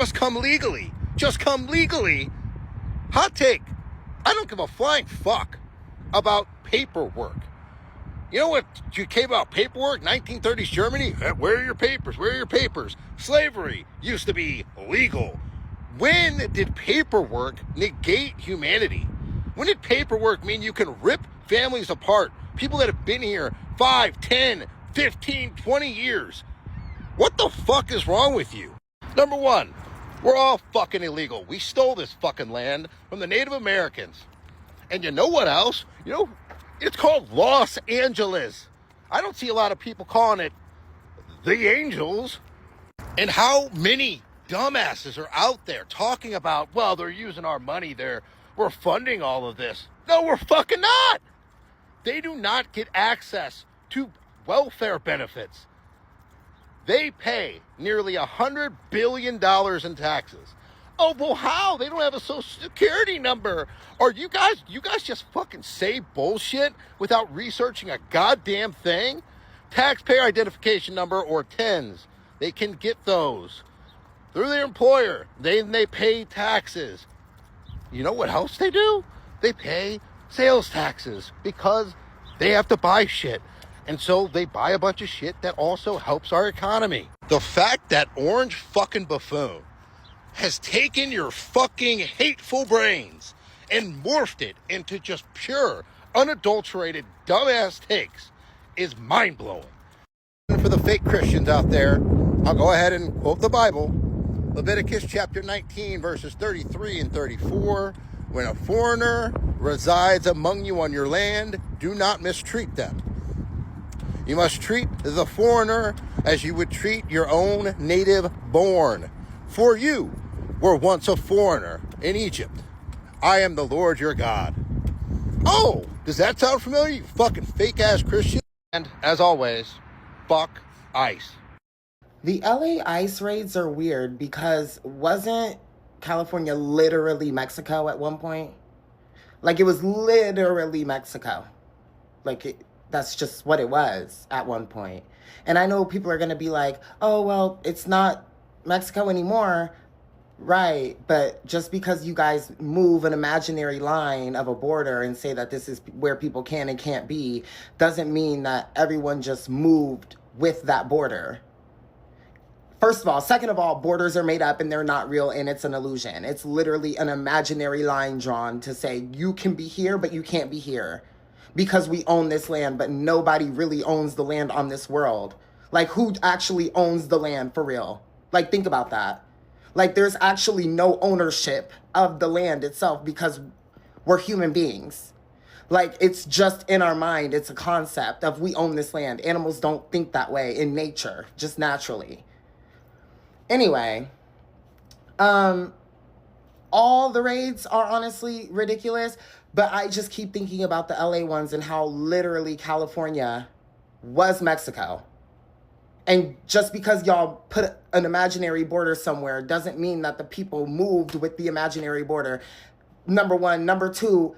Just come legally. Just come legally. Hot take. I don't give a flying fuck about paperwork. You know what came about paperwork? 1930s Germany? Where are your papers? Where are your papers? Slavery used to be legal. When did paperwork negate humanity? When did paperwork mean you can rip families apart? People that have been here 5, 10, 15, 20 years. What the fuck is wrong with you? Number one, we're all fucking illegal. We stole this fucking land from the Native Americans. And you know what else? You know, it's called Los Angeles. I don't see a lot of people calling it the Angels. And how many dumbasses are out there talking about, well, they're using our money, we're funding all of this. No, we're fucking not. They do not get access to welfare benefits. They pay nearly $100 billion in taxes. Oh, well, how? They don't have a social security number. Or you guys just fucking say bullshit without researching a goddamn thing? Taxpayer identification number, or TINs. They can get those through their employer. They pay taxes. You know what else they do? They pay sales taxes because they have to buy shit. And so they buy a bunch of shit that also helps our economy. The fact that orange fucking buffoon has taken your fucking hateful brains and morphed it into just pure, unadulterated, dumbass takes is mind-blowing. For the fake Christians out there, I'll go ahead and quote the Bible. Leviticus chapter 19, verses 33 and 34. When a foreigner resides among you on your land, do not mistreat them. You must treat the foreigner as you would treat your own native born. For you were once a foreigner in Egypt. I am the Lord your God. Oh, does that sound familiar, you fucking fake-ass Christian? And as always, fuck ICE. The LA ICE raids are weird because wasn't California literally Mexico at one point? Like, it was literally Mexico. That's just what it was at one point. And I know people are going to be like, oh, well, it's not Mexico anymore. Right. But just because you guys move an imaginary line of a border and say that this is where people can and can't be, doesn't mean that everyone just moved with that border. First of all. Second of all, borders are made up and they're not real and it's an illusion. It's literally an imaginary line drawn to say you can be here, but you can't be here. Because we own this land, but nobody really owns the land on this world. Like, who actually owns the land for real? Like, think about that. Like, there's actually no ownership of the land itself because we're human beings. Like, it's just in our mind. It's a concept of we own this land. Animals don't think that way in nature, just naturally. Anyway, all the raids are honestly ridiculous. But I just keep thinking about the LA ones and how literally California was Mexico. And just because y'all put an imaginary border somewhere doesn't mean that the people moved with the imaginary border. Number one. Number two,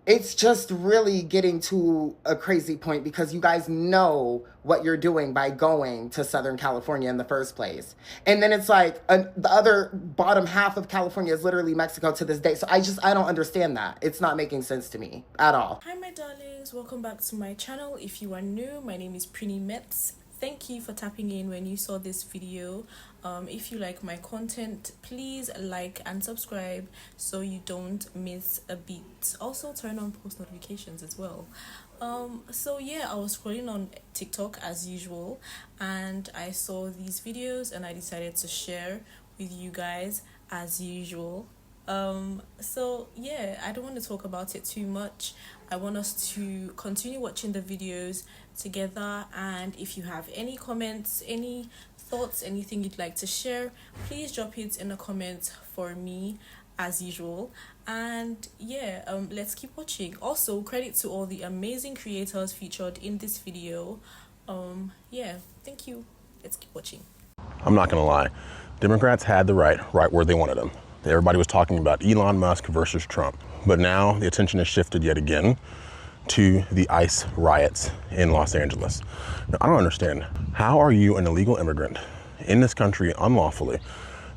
it's just really getting to a crazy point because you guys know what you're doing by going to Southern California in the first place. And then it's like the other bottom half of California is literally Mexico to this day. So I don't understand that. It's not making sense to me at all. Hi, my darlings. Welcome back to my channel. If you are new, my name is Prini Metz. Thank you for tapping in when you saw this video. If you like my content, please like and subscribe so you don't miss a beat. Also turn on post notifications as well. So yeah, I was scrolling on TikTok as usual and I saw these videos and I decided to share with you guys as usual. So yeah, I don't want to talk about it too much. I want us to continue watching the videos together, and if you have any comments, any thoughts, anything you'd like to share, please drop it in the comments for me as usual. And yeah, let's keep watching. Also, credit to all the amazing creators featured in this video. Yeah, thank you. Let's keep watching. I'm not gonna lie, Democrats had the right where they wanted them. Everybody was talking about Elon Musk versus Trump, but now the attention has shifted yet again to the ICE riots in Los Angeles. Now, I don't understand. How are you an illegal immigrant in this country unlawfully,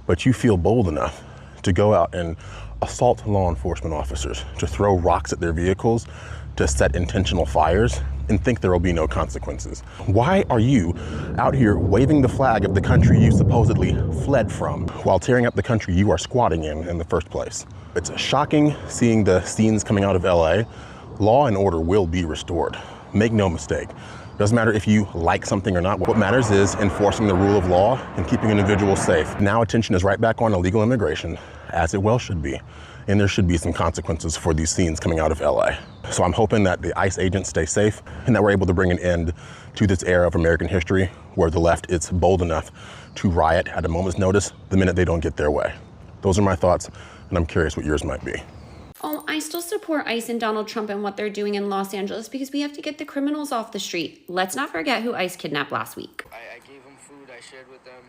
but you feel bold enough to go out and assault law enforcement officers, to throw rocks at their vehicles, to set intentional fires, and think there will be no consequences. Why are you out here waving the flag of the country you supposedly fled from while tearing up the country you are squatting in the first place? It's shocking seeing the scenes coming out of LA. Law and order will be restored. Make no mistake. Doesn't matter if you like something or not. What matters is enforcing the rule of law and keeping an individual safe. Now attention is right back on illegal immigration, as it well should be. And there should be some consequences for these scenes coming out of LA. So I'm hoping that the ICE agents stay safe and that we're able to bring an end to this era of American history where the left is bold enough to riot at a moment's notice the minute they don't get their way. Those are my thoughts, and I'm curious what yours might be. Oh, I still support ICE and Donald Trump and what they're doing in Los Angeles because we have to get the criminals off the street. Let's not forget who ICE kidnapped last week. I gave them food, I shared with them,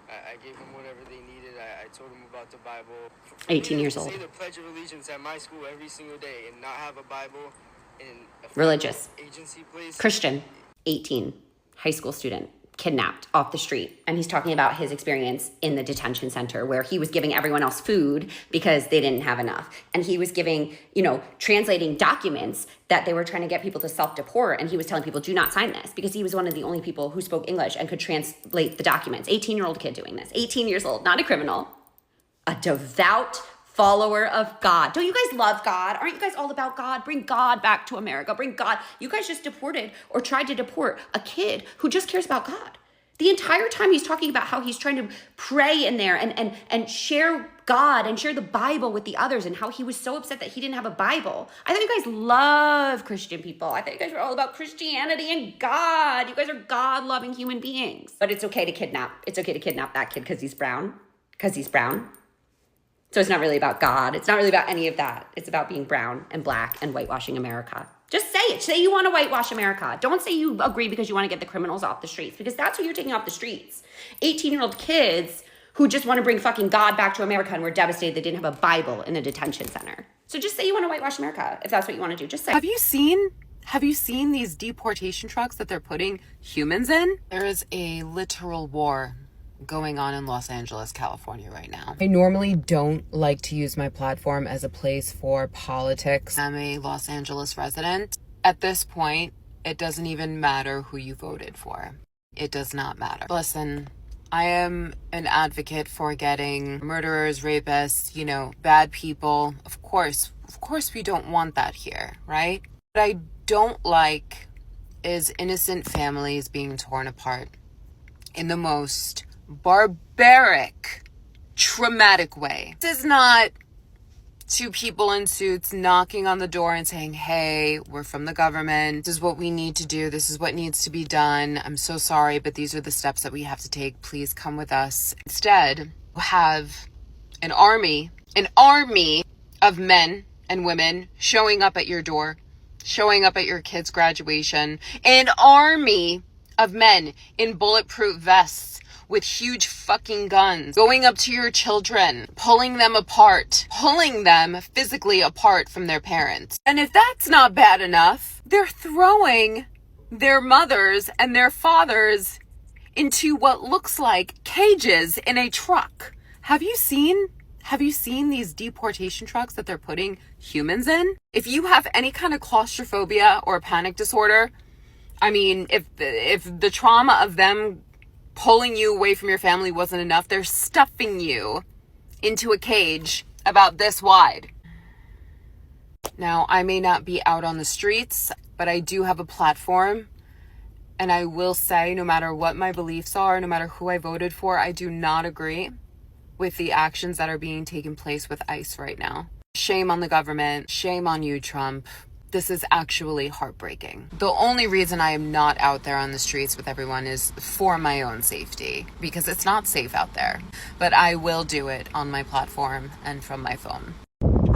I gave them whatever they needed, I told them about the Bible. For 18 years old. Say the Pledge of Allegiance at my school every single day and not have a Bible in a Religious. agency place. Christian, 18, high school student, kidnapped off the street. And he's talking about his experience in the detention center where he was giving everyone else food because they didn't have enough. And he was giving, translating documents that they were trying to get people to self-deport. And he was telling people, do not sign this, because he was one of the only people who spoke English and could translate the documents. 18-year-old kid doing this, 18 years old, not a criminal, a devout follower of God. Don't you guys love God? Aren't you guys all about God? Bring God back to America. Bring God. You guys just deported or tried to deport a kid who just cares about God. The entire time he's talking about how he's trying to pray in there and share God and share the Bible with the others and how he was so upset that he didn't have a Bible. I thought you guys love Christian people. I thought you guys were all about Christianity and God. You guys are God-loving human beings. But it's okay to kidnap. It's okay to kidnap that kid because he's brown. Because he's brown. So it's not really about God. It's not really about any of that. It's about being brown and black and whitewashing America. Just say it. Say you want to whitewash America. Don't say you agree because you want to get the criminals off the streets, because that's who you're taking off the streets. 18-year-old kids who just want to bring fucking God back to America and were devastated they didn't have a Bible in a detention center. So just say you want to whitewash America if that's what you want to do. Just say. Have you seen these deportation trucks that they're putting humans in? There is a literal war going on in Los Angeles, California right now. I normally don't like to use my platform as a place for politics. I'm a Los Angeles resident. At this point, it doesn't even matter who you voted for. It does not matter. Listen, I am an advocate for getting murderers, rapists, bad people. Of course we don't want that here, right? What I don't like is innocent families being torn apart in the most barbaric, traumatic way. This is not two people in suits knocking on the door and saying, hey, we're from the government. This is what we need to do. This is what needs to be done. I'm so sorry, but these are the steps that we have to take. Please come with us. Instead, we'll have an army of men and women showing up at your door, showing up at your kid's graduation, an army of men in bulletproof vests with huge fucking guns, going up to your children, pulling them physically apart from their parents. And if that's not bad enough, they're throwing their mothers and their fathers into what looks like cages in a truck. Have you seen these deportation trucks that they're putting humans in? If you have any kind of claustrophobia or panic disorder, I mean, if the trauma of them pulling you away from your family wasn't enough, they're stuffing you into a cage about this wide. Now, I may not be out on the streets, but I do have a platform. And I will say, no matter what my beliefs are, no matter who I voted for, I do not agree with the actions that are being taken place with ICE right now. Shame on the government. Shame on you, Trump. This is actually heartbreaking. The only reason I am not out there on the streets with everyone is for my own safety, because it's not safe out there. But I will do it on my platform and from my phone.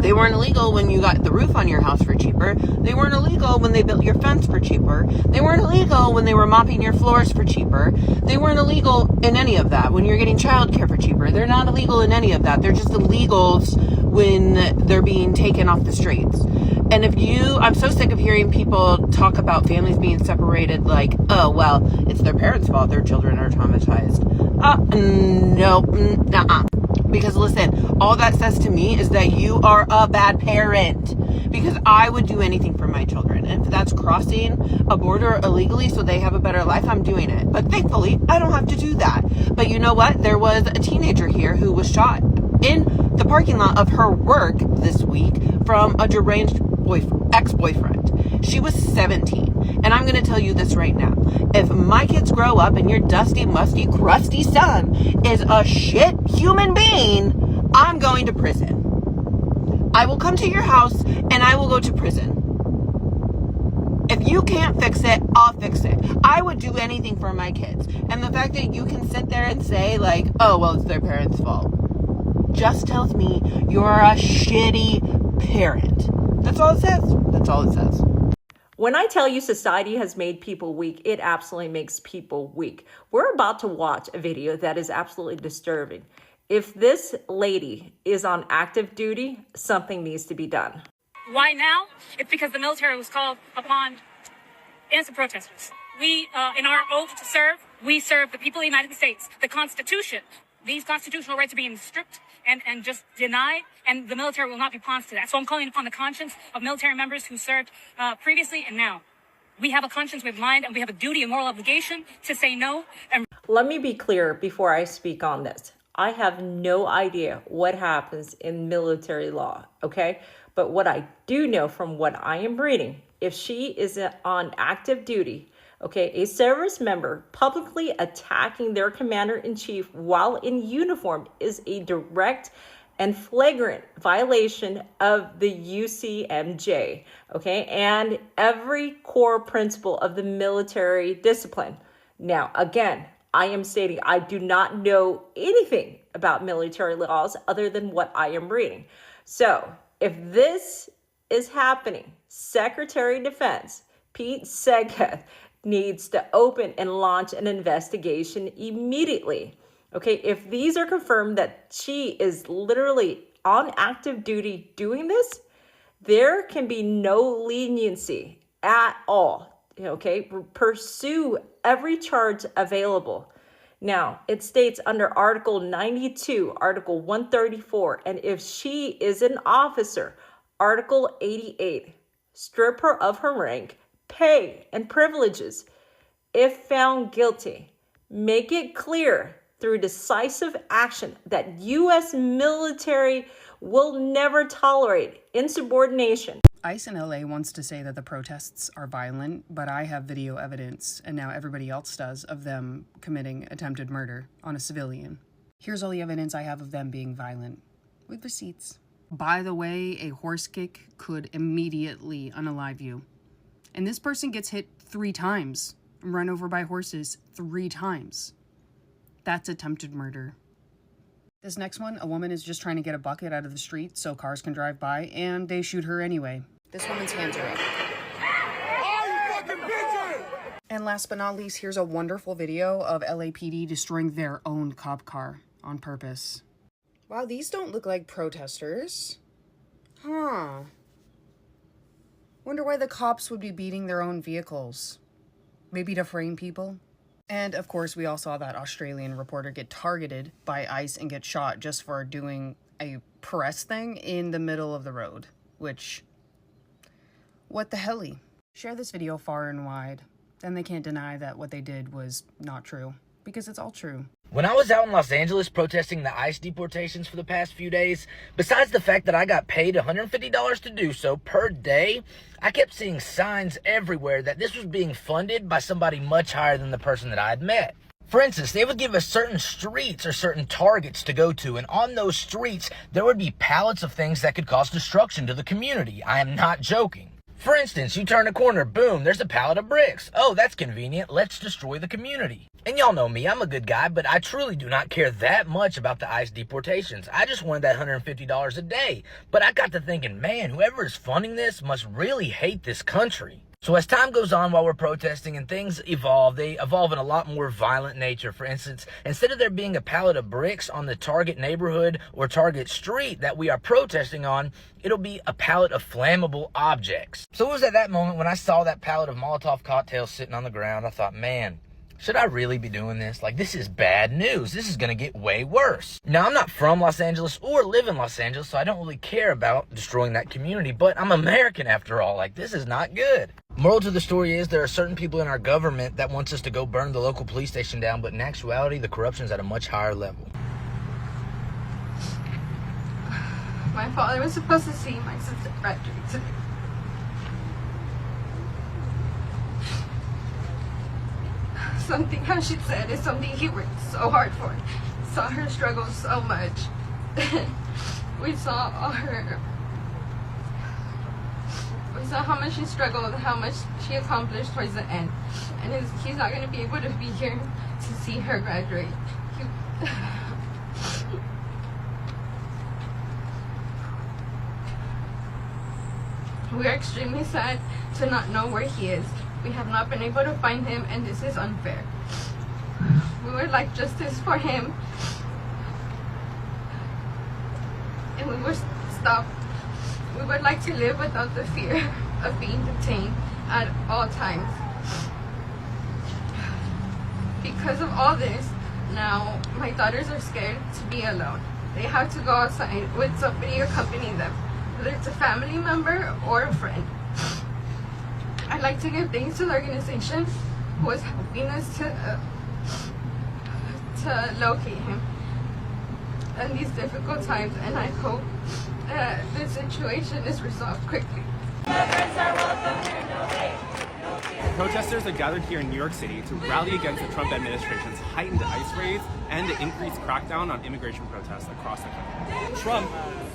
They weren't illegal when you got the roof on your house for cheaper. They weren't illegal when they built your fence for cheaper. They weren't illegal when they were mopping your floors for cheaper. They weren't illegal in any of that when you're getting childcare for cheaper. They're not illegal in any of that. They're just illegals when they're being taken off the streets. And I'm so sick of hearing people talk about families being separated like, oh, well, it's their parents' fault their children are traumatized. No, nuh-uh. Because listen, all that says to me is that you are a bad parent. Because I would do anything for my children. And if that's crossing a border illegally so they have a better life, I'm doing it. But thankfully, I don't have to do that. But you know what? There was a teenager here who was shot in the parking lot of her work this week from a deranged ex-boyfriend. She was 17. And I'm going to tell you this right now. If my kids grow up and your dusty, musty, crusty son is a shit human being, I'm going to prison. I will come to your house and I will go to prison. If you can't fix it, I'll fix it. I would do anything for my kids. And the fact that you can sit there and say like, oh, well, it's their parents' fault, just tells me you're a shitty parent. That's all it says. That's all it says. When I tell you society has made people weak, it absolutely makes people weak. We're about to watch a video that is absolutely disturbing. If this lady is on active duty, something needs to be done. Why now? It's because the military was called upon innocent protesters. We, in our oath to serve, we serve the people of the United States. The Constitution, these constitutional rights are being stripped and just denied, and the military will not be pawns to that. So I'm calling upon the conscience of military members who served previously and now. We have a conscience, we have mind, and we have a duty and moral obligation to say no. And let me be clear before I speak on this. I have no idea what happens in military law, okay? But what I do know from what I am reading, if she is on active duty, okay, a service member publicly attacking their commander-in-chief while in uniform is a direct and flagrant violation of the UCMJ, okay, and every core principle of the military discipline. Now, again, I am stating I do not know anything about military laws other than what I am reading. So if this is happening, Secretary of Defense Pete Segath needs to open and launch an investigation immediately. Okay, if these are confirmed that she is literally on active duty doing this, there can be no leniency at all. Okay, pursue every charge available. Now, it states under Article 92, Article 134, and if she is an officer, Article 88, strip her of her rank, pay, and privileges. If found guilty, make it clear through decisive action that U.S. military will never tolerate insubordination. ICE in LA wants to say that the protests are violent, but I have video evidence, and now everybody else does, of them committing attempted murder on a civilian. Here's all the evidence I have of them being violent, with receipts. By the way, a horse kick could immediately unalive you. And this person gets hit 3 times, run over by horses 3 times. That's attempted murder. This next one, a woman is just trying to get a bucket out of the street so cars can drive by, and they shoot her anyway. This woman's hands are up. And last but not least, here's a wonderful video of LAPD destroying their own cop car on purpose. Wow, these don't look like protesters. Huh. Wonder why the cops would be beating their own vehicles. Maybe to frame people? And of course, we all saw that Australian reporter get targeted by ICE and get shot just for doing a press thing in the middle of the road. Which, what the helly? Share this video far and wide. Then they can't deny that what they did was not true. Because it's all true. When I was out in Los Angeles protesting the ICE deportations for the past few days, besides the fact that I got paid $150 to do so per day, I kept seeing signs everywhere that this was being funded by somebody much higher than the person that I had met. For instance, they would give us certain streets or certain targets to go to, and on those streets, there would be pallets of things that could cause destruction to the community. I am not joking. For instance, you turn a corner, boom, there's a pallet of bricks. Oh, that's convenient. Let's destroy the community. And y'all know me, I'm a good guy, but I truly do not care that much about the ICE deportations. I just wanted that $150 a day. But I got to thinking, man, whoever is funding this must really hate this country. So as time goes on while we're protesting and things evolve, they evolve in a lot more violent nature. For instance, instead of there being a pallet of bricks on the target neighborhood or target street that we are protesting on, it'll be a pallet of flammable objects. So it was at that moment when I saw that pallet of Molotov cocktails sitting on the ground, I thought, man, Should I really be doing this? Like, this is bad news. This is gonna get way worse. Now, I'm not from Los Angeles or live in Los Angeles, so I don't really care about destroying that community, but I'm American after all. Like, this is not good. Moral to the story is there are certain people in our government that wants us to go burn the local police station down, but in actuality, the corruption is at a much higher level. My father was supposed to see my sister graduate today. Something how she said is something he worked so hard for. Saw her struggle so much. We saw how much she struggled, how much she accomplished towards the end. And he's not going to be able to be here to see her graduate. We are extremely sad to not know where he is. We have not been able to find him, and this is unfair. We would like justice for him, and we would stop. We would like to live without the fear of being detained at all times. Because of all this, now my daughters are scared to be alone. They have to go outside with somebody accompanying them, whether it's a family member or a friend. I'd like to give thanks to the organization who is helping us to locate him in these difficult times, and I hope the situation is resolved quickly. Protesters are gathered here in New York City to rally against the Trump administration's heightened ICE raids and the increased crackdown on immigration protests across the country. Trump,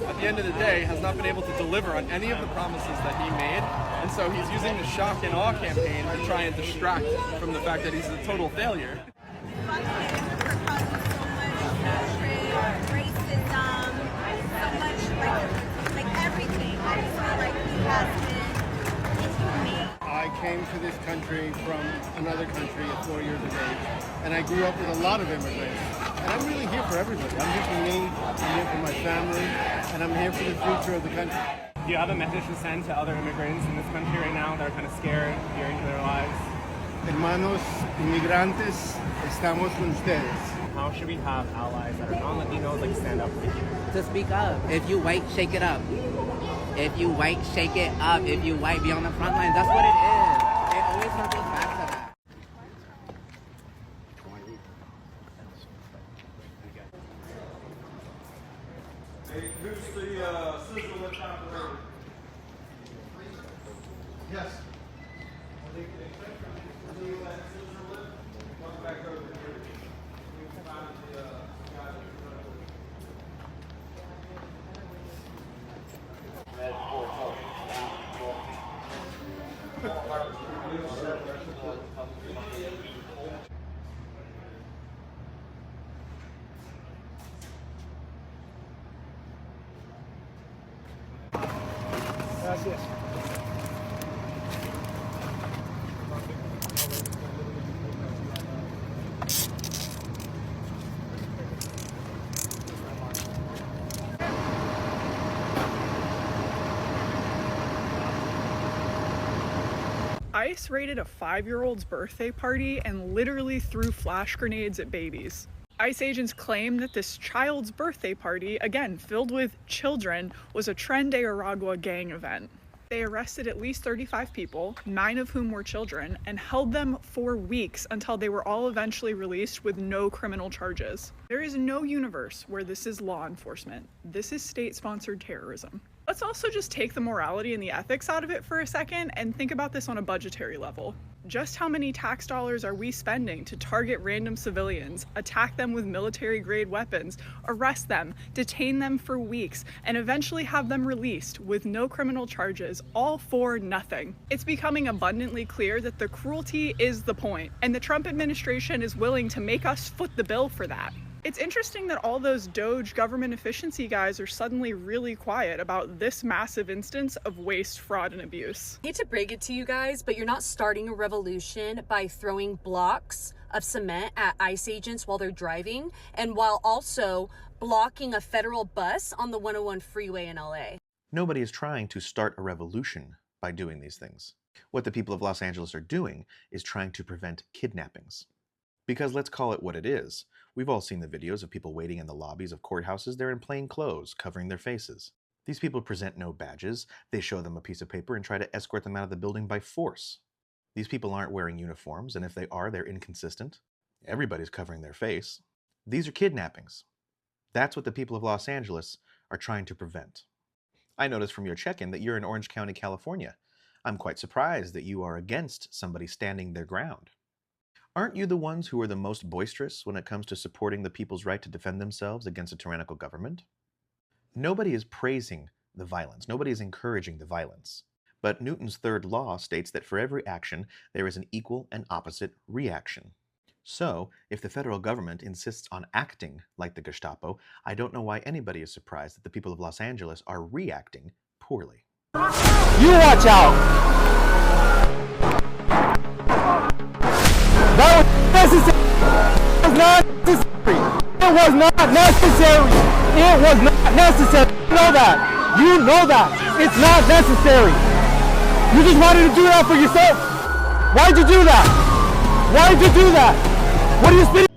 at the end of the day, has not been able to deliver on any of the promises that he made, and so he's using the shock and awe campaign to try and distract from the fact that he's a total failure. I came to this country from another country at 4 years of age, and I grew up with a lot of immigrants. And I'm really here for everybody. I'm here for me, I'm here for my family, and I'm here for the future of the country. Do you have a message to send to other immigrants in this country right now that are kind of scared, fearing for their lives? Hermanos inmigrantes, estamos con ustedes. How should we have allies that are non-Latinos like stand up for you? To speak up. If you white, shake it up. If you white, shake it up. If you white, be on the front lines. That's what it is. It always circles back to that. Hey, who's the scissor lift operator? Yes. Come back over here. We can find the guy Gracias. ICE raided a 5-year-old's birthday party and literally threw flash grenades at babies. ICE agents claim that this child's birthday party, again filled with children, was a Tren de Aragua gang event. They arrested at least 35 people, 9 of whom were children, and held them for weeks until they were all eventually released with no criminal charges. There is no universe where this is law enforcement. This is state-sponsored terrorism. Let's also just take the morality and the ethics out of it for a second and think about this on a budgetary level. Just how many tax dollars are we spending to target random civilians, attack them with military-grade weapons, arrest them, detain them for weeks, and eventually have them released with no criminal charges, all for nothing? It's becoming abundantly clear that the cruelty is the point, and the Trump administration is willing to make us foot the bill for that. It's interesting that all those Doge government efficiency guys are suddenly really quiet about this massive instance of waste, fraud, and abuse. I hate to break it to you guys, but you're not starting a revolution by throwing blocks of cement at ICE agents while they're driving, and while also blocking a federal bus on the 101 freeway in LA. Nobody is trying to start a revolution by doing these things. What the people of Los Angeles are doing is trying to prevent kidnappings. Because let's call it what it is. We've all seen the videos of people waiting in the lobbies of courthouses. They're in plain clothes, covering their faces. These people present no badges. They show them a piece of paper and try to escort them out of the building by force. These people aren't wearing uniforms, and if they are, they're inconsistent. Everybody's covering their face. These are kidnappings. That's what the people of Los Angeles are trying to prevent. I noticed from your check-in that you're in Orange County, California. I'm quite surprised that you are against somebody standing their ground. Aren't you the ones who are the most boisterous when it comes to supporting the people's right to defend themselves against a tyrannical government? Nobody is praising the violence. Nobody is encouraging the violence. But Newton's third law states that for every action, there is an equal and opposite reaction. So, if the federal government insists on acting like the Gestapo, I don't know why anybody is surprised that the people of Los Angeles are reacting poorly. You watch out! That was not necessary! It was not necessary! You know that! You know that! It's not necessary! You just wanted to do that for yourself! Why'd you do that? Why'd you do that? What are you spitting?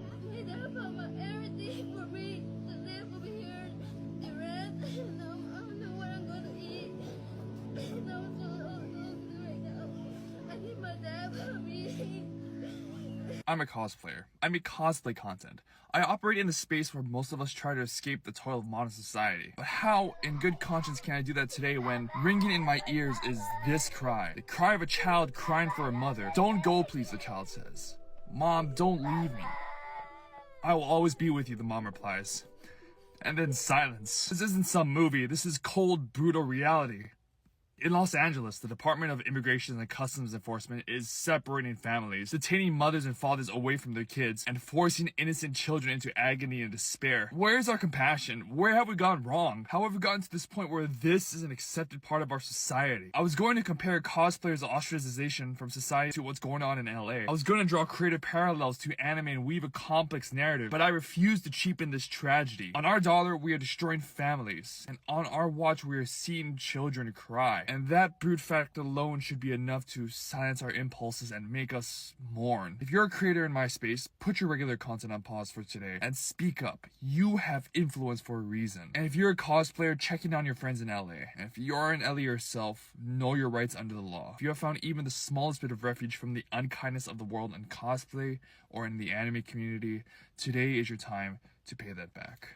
I'm a cosplayer. I make cosplay content. I operate in a space where most of us try to escape the toil of modern society. But how, in good conscience, can I do that today when ringing in my ears is this cry? The cry of a child crying for a mother. Don't go, please, the child says. Mom, don't leave me. I will always be with you, the mom replies. And then silence. This isn't some movie. This is cold, brutal reality. In Los Angeles, the Department of Immigration and Customs Enforcement is separating families, detaining mothers and fathers away from their kids, and forcing innocent children into agony and despair. Where is our compassion? Where have we gone wrong? How have we gotten to this point where this is an accepted part of our society? I was going to compare cosplayers' ostracization from society to what's going on in LA. I was going to draw creative parallels to anime and weave a complex narrative, but I refuse to cheapen this tragedy. On our dollar, we are destroying families, and on our watch, we are seeing children cry. And that brute fact alone should be enough to silence our impulses and make us mourn. If you're a creator in my space, put your regular content on pause for today and speak up. You have influence for a reason. And if you're a cosplayer, checking on your friends in LA. And if you're in LA yourself, know your rights under the law. If you have found even the smallest bit of refuge from the unkindness of the world in cosplay or in the anime community, today is your time to pay that back.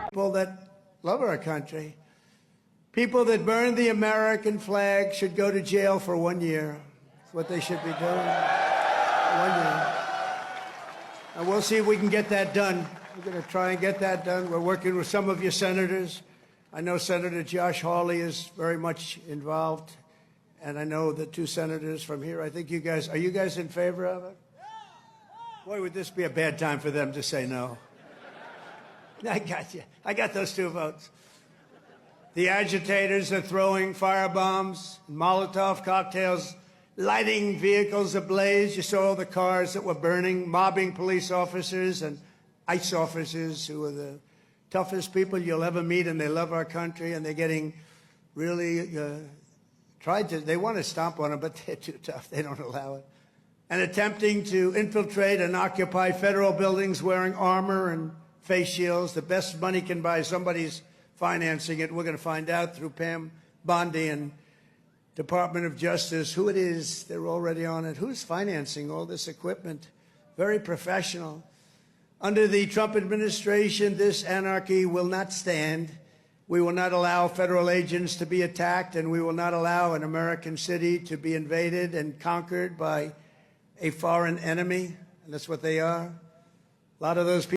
People that love our country, people that burn the American flag should go to jail for 1 year. That's what they should be doing. 1 year. And we'll see if we can get that done. We're going to try and get that done. We're working with some of your senators. I know Senator Josh Hawley is very much involved. And I know the two senators from here. I think you guys, are you guys in favor of it? Boy, would this be a bad time for them to say no. I got you. I got those 2 votes. The agitators are throwing firebombs, Molotov cocktails, lighting vehicles ablaze. You saw the cars that were burning, mobbing police officers and ICE officers who are the toughest people you'll ever meet, and they love our country, and they're getting really they want to stomp on them, but they're too tough. They don't allow it. And attempting to infiltrate and occupy federal buildings wearing armor and face shields. The best money can buy, somebody's financing it. We're going to find out through Pam Bondi and Department of Justice who it is. They're already on it. Who's financing all this equipment? Very professional. Under the Trump administration, this anarchy will not stand. We will not allow federal agents to be attacked, and we will not allow an American city to be invaded and conquered by a foreign enemy. And that's what they are. A lot of those people